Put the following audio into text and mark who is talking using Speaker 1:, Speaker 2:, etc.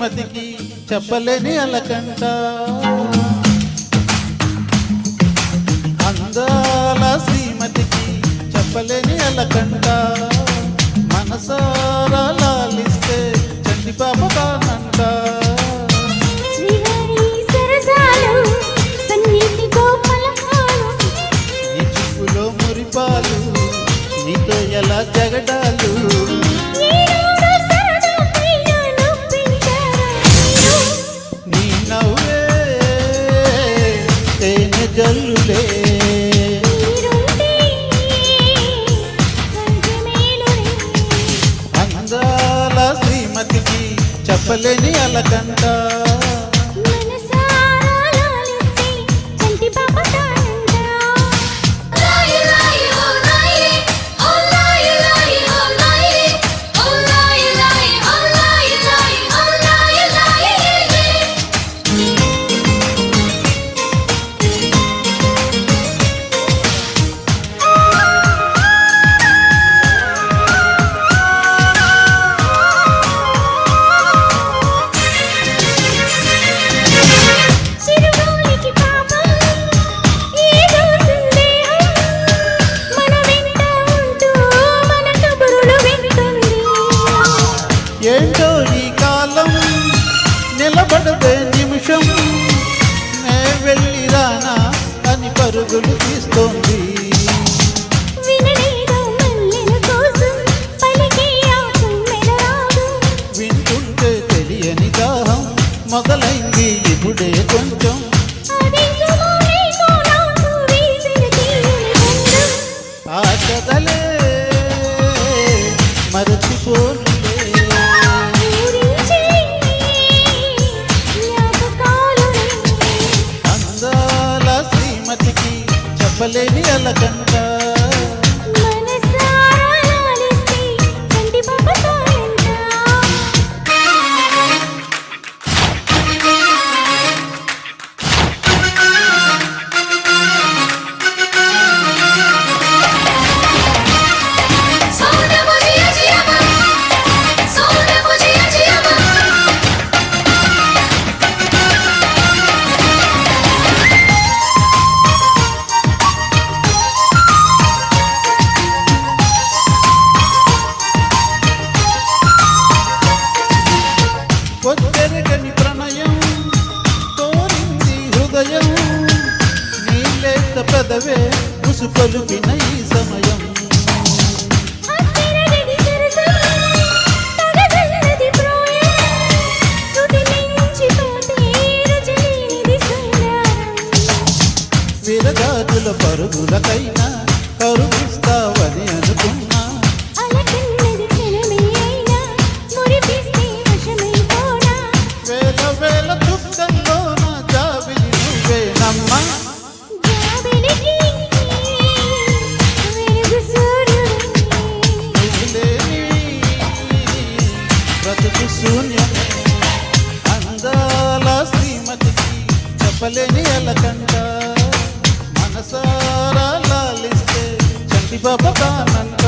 Speaker 1: శ్రీమతికి చెప్పలేని అలకంట అందాల శ్రీమతికి చెప్పలేని అలకంట మనసారా లాలిస్తే చంటి పాప కానంట నీ చూపులో మురిపాలు నీతో ఎలా జగడాలు నీ నవ్వే తేనె జల్లులే అందాల శ్రీమతికి చెప్పలేని అలకంట ఏంటో ఈ కాలం నిలబడదే నిమిషం నే వెళ్ళి రానా అని పరుగులు తీస్తోంది వింటుంటే తెలియని దాహం మొదలైంది ఇప్పుడే కొంచెం ఆ కదలే మరచిపోను చెప్పలేని అలకంట పొద్దెరగని ప్రణయం తోరింది హృదయం నీలేత పెదవే ఉసుపలుపిన ఈ సమయం విరగాజుల పరుగులకైనా కరుగిస్తావని అనుకున్నా వేల దుఃఖంలో నా జాబిలి నువ్వేనమ్మా నువ్వులేని బ్రతుకు శూన్యమే అందాల శ్రీమతికి చెప్పలేని అలకంట మనసారా లాలిస్తే చంటి బాబా కానంట